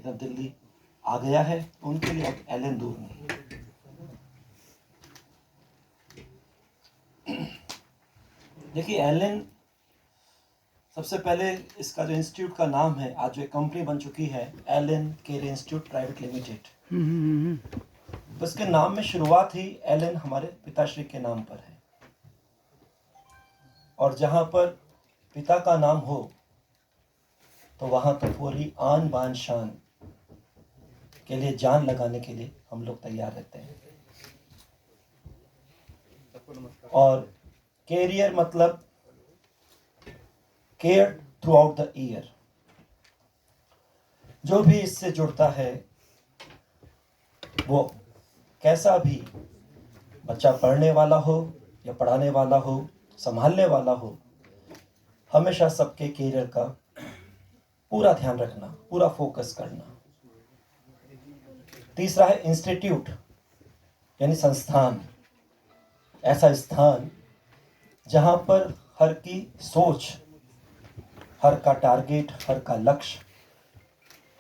इधर दिल्ली आ गया है, उनके लिए अब एलन दूर नहीं। देखिए, एलन सबसे पहले इसका जो इंस्टीट्यूट का नाम है, आज जो एक कंपनी बन चुकी है, Allen Career Institute Private Limited, तो इसके नाम में शुरुआत ही एलन हमारे पिताश्री के नाम पर है। और जहाँ पर पिता का नाम हो तो वहाँ तो पूरी आन बान शान के लिए जान लगाने के लिए हम लोग तैयार रहते हैं। और कैरियर मतलब care through out the year. जो भी इससे जुड़ता है, वो कैसा भी बच्चा पढ़ने वाला हो या पढ़ाने वाला हो, संभालने वाला हो, हमेशा सबके कैरियर का पूरा ध्यान रखना, पूरा फोकस करना। तीसरा है इंस्टीट्यूट, यानी संस्थान, ऐसा स्थान जहां पर हर की सोच, हर का टारगेट, हर का लक्ष्य,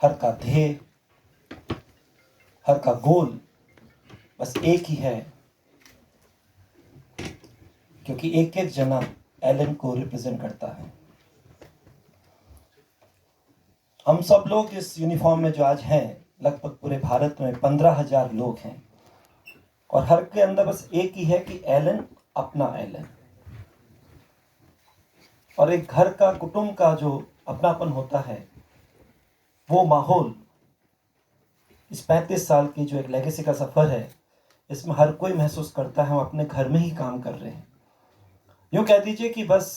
हर का ध्येय, हर का गोल बस एक ही है, क्योंकि एक एक जना एलन को रिप्रेजेंट करता है। हम सब लोग इस यूनिफॉर्म में जो आज हैं, लगभग पूरे भारत में 15,000 लोग हैं, और हर के अंदर बस एक ही है कि एलन अपना एलन। और एक घर का, कुटुंब का जो अपनापन होता है, वो माहौल, इस 35 साल की जो एक लेगेसी का सफर है, इसमें हर कोई महसूस करता है हम अपने घर में ही काम कर रहे हैं। यूं कह दीजिए कि बस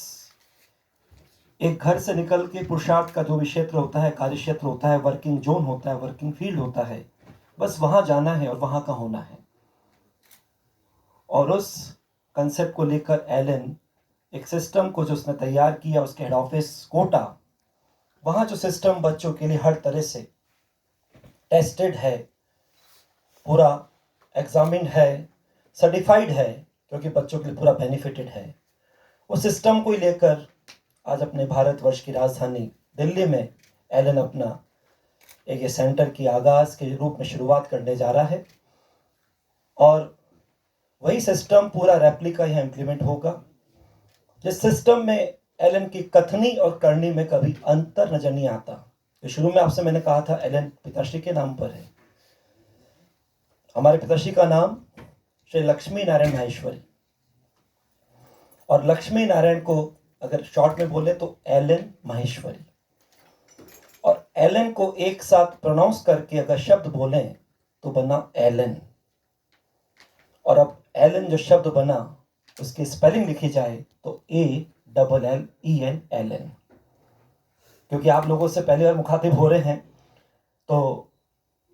एक घर से निकल के पुरुषार्थ का जो भी क्षेत्र होता है, कार्य क्षेत्र होता है, वर्किंग जोन होता है, वर्किंग फील्ड होता है, बस वहां जाना है और वहां का होना है। और उस कंसेप्ट को लेकर एलन एक सिस्टम को जो उसने तैयार किया, उसके हेड ऑफिस कोटा, वहां जो सिस्टम बच्चों के लिए हर तरह से टेस्टेड है, पूरा एग्जामिन्ड है, सर्टिफाइड है, क्योंकि बच्चों के लिए पूरा बेनिफिटेड है, उस सिस्टम को लेकर आज अपने भारतवर्ष की राजधानी दिल्ली में एलन अपना एक सेंटर की आगाज के रूप में शुरुआत करने जा रहा है। और वही सिस्टम पूरा रेप्लिका यहाँ इम्प्लीमेंट होगा, जिस सिस्टम में एलन की कथनी और करनी में कभी अंतर नजर नहीं आता। तो शुरू में आपसे मैंने कहा था एलन पिताश्री के नाम पर है। हमारे पिताश्री का नाम श्री लक्ष्मी नारायण माहेश्वरी, और लक्ष्मी नारायण को अगर शॉर्ट में बोले तो एलन माहेश्वरी। और एलन को एक साथ प्रोनाउंस करके अगर शब्द बोले तो बना एलन। और अब एलन जो शब्द बना, उसकी स्पेलिंग लिखी जाए तो ALLEN, एलन। क्योंकि आप लोगों से पहली बार मुखातिब हो रहे हैं, तो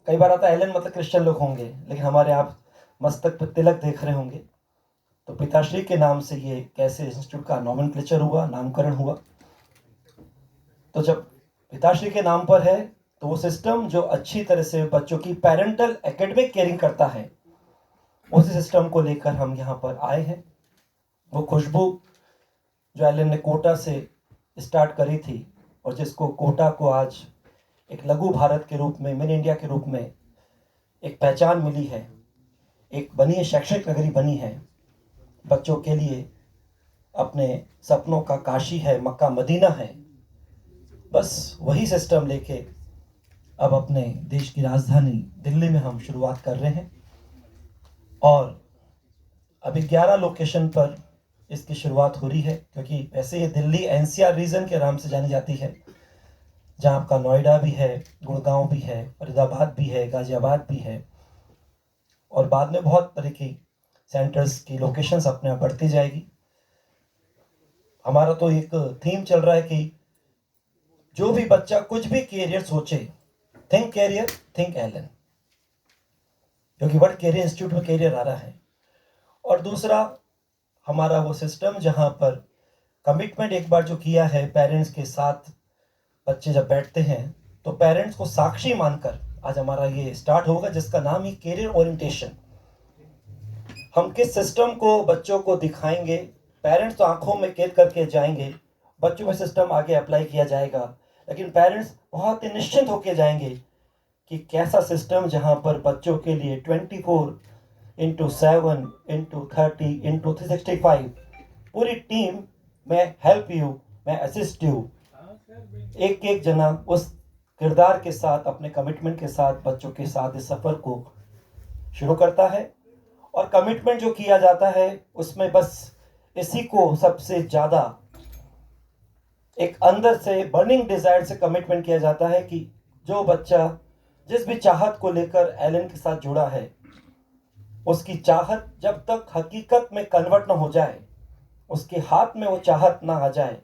कई बार आता है एलन मतलब क्रिश्चियन लोग होंगे, लेकिन हमारे आप मस्तक पर तिलक देख रहे होंगे, तो पिताश्री के नाम से ये कैसे इंस्टीट्यूट का नॉमेनक्लेचर हुआ, नामकरण हुआ। तो जब पिताश्री के नाम पर है, तो वो सिस्टम जो अच्छी तरह से बच्चों की पेरेंटल एकेडमिक केयरिंग करता है, उसी सिस्टम को लेकर हम यहाँ पर आए हैं। वो खुशबू जो एलन ने कोटा से स्टार्ट करी थी, और जिसको कोटा को आज एक लघु भारत के रूप में, मिनी इंडिया के रूप में एक पहचान मिली है, एक बनी है, शैक्षणिक नगरी बनी है, बच्चों के लिए अपने सपनों का काशी है, मक्का मदीना है। बस वही सिस्टम लेके अब अपने देश की राजधानी दिल्ली में हम शुरुआत कर रहे हैं। और अभी 11 लोकेशन पर इसकी शुरुआत हो रही है, क्योंकि वैसे ये दिल्ली NCR रीजन के नाम से जानी जाती है, जहाँ आपका नोएडा भी है, गुड़गांव भी है, फरीदाबाद भी है, गाजियाबाद भी है, और बाद में बहुत तरह की सेंटर्स की लोकेशंस अपने आप बढ़ती जाएगी। हमारा तो एक थीम चल रहा है कि जो भी बच्चा कुछ भी कैरियर सोचे, थिंक कैरियर, थिंक एलन, क्योंकि वर्ड कैरियर इंस्टीट्यूट में कैरियर आ रहा है। और दूसरा हमारा वो सिस्टम जहां पर कमिटमेंट एक बार जो किया है, पेरेंट्स के साथ बच्चे जब बैठते हैं तो पेरेंट्स को साक्षी मानकर आज हमारा ये स्टार्ट होगा, जिसका नाम ही कैरियर ओरिएंटेशन। हम किस सिस्टम को बच्चों को दिखाएंगे, पेरेंट्स तो आंखों में कैद करके जाएंगे, बच्चों में सिस्टम आगे अप्लाई किया जाएगा, लेकिन पेरेंट्स बहुत ही निश्चिंत होकर जाएंगे कि कैसा सिस्टम जहां पर बच्चों के लिए 24/7/30/365 पूरी टीम, मैं हेल्प यू, मैं असिस्ट यू, एक एक जना उस किरदार के साथ, अपने कमिटमेंट के साथ बच्चों के साथ इस सफर को शुरू करता है। और कमिटमेंट जो किया जाता है उसमें बस इसी को सबसे ज्यादा एक अंदर से बर्निंग डिजायर से कमिटमेंट किया जाता है कि जो बच्चा जिस भी चाहत को लेकर एलन के साथ जुड़ा है, उसकी चाहत जब तक हकीकत में कन्वर्ट ना हो जाए, उसके हाथ में वो चाहत ना आ जाए,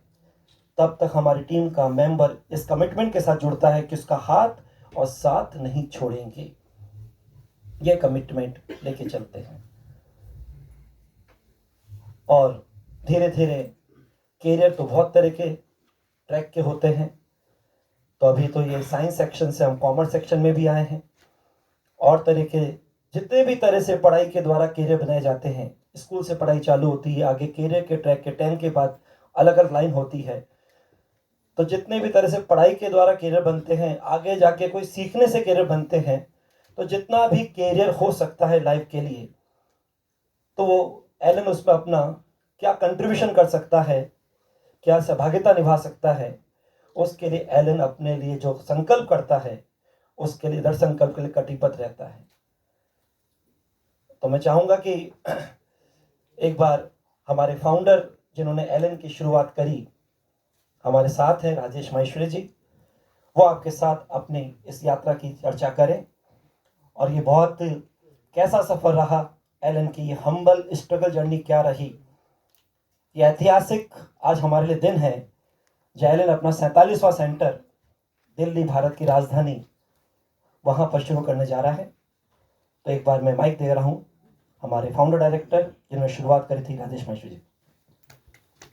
तब तक हमारी टीम का मेंबर इस कमिटमेंट के साथ जुड़ता है कि उसका हाथ और साथ नहीं छोड़ेंगे। ये कमिटमेंट लेके चलते हैं और धीरे धीरे कैरियर तो बहुत तरह के ट्रैक के होते हैं। तो अभी तो ये साइंस सेक्शन से हम कॉमर्स सेक्शन में भी आए हैं। और तरह के जितने भी तरह से पढ़ाई के द्वारा कैरियर बनाए जाते हैं, स्कूल से पढ़ाई चालू होती है, आगे कैरियर के ट्रैक के 10 के बाद अलग अलग लाइन होती है। तो जितने भी तरह से पढ़ाई के द्वारा कैरियर बनते हैं, आगे जाके कोई सीखने से कैरियर बनते हैं, तो जितना भी कैरियर हो सकता है लाइफ के लिए, तो वो एलन उसमें अपना क्या कंट्रीब्यूशन कर सकता है, क्या सहभागिता निभा सकता है, उसके लिए एलन अपने लिए जो संकल्प करता है, उसके लिए दृढ़ संकल्प के लिए कटिबद्ध रहता है। तो मैं चाहूंगा कि एक बार हमारे फाउंडर जिन्होंने एलन की शुरुआत करी, हमारे साथ हैं राजेश माहेश्वरी जी, वो आपके साथ अपनी इस यात्रा की चर्चा करें और ये बहुत कैसा सफर रहा एलन की, ये हम्बल स्ट्रगल जर्नी क्या रही। ये ऐतिहासिक आज हमारे लिए दिन है जब एलन अपना 47वां सेंटर दिल्ली, भारत की राजधानी, वहां पर शुरू करने जा रहा है। तो एक बार मैं माइक दे रहा हूं हमारे फाउंडर डायरेक्टर जिन्होंने शुरुआत करी थी, राजेश माहेश्वरी जी।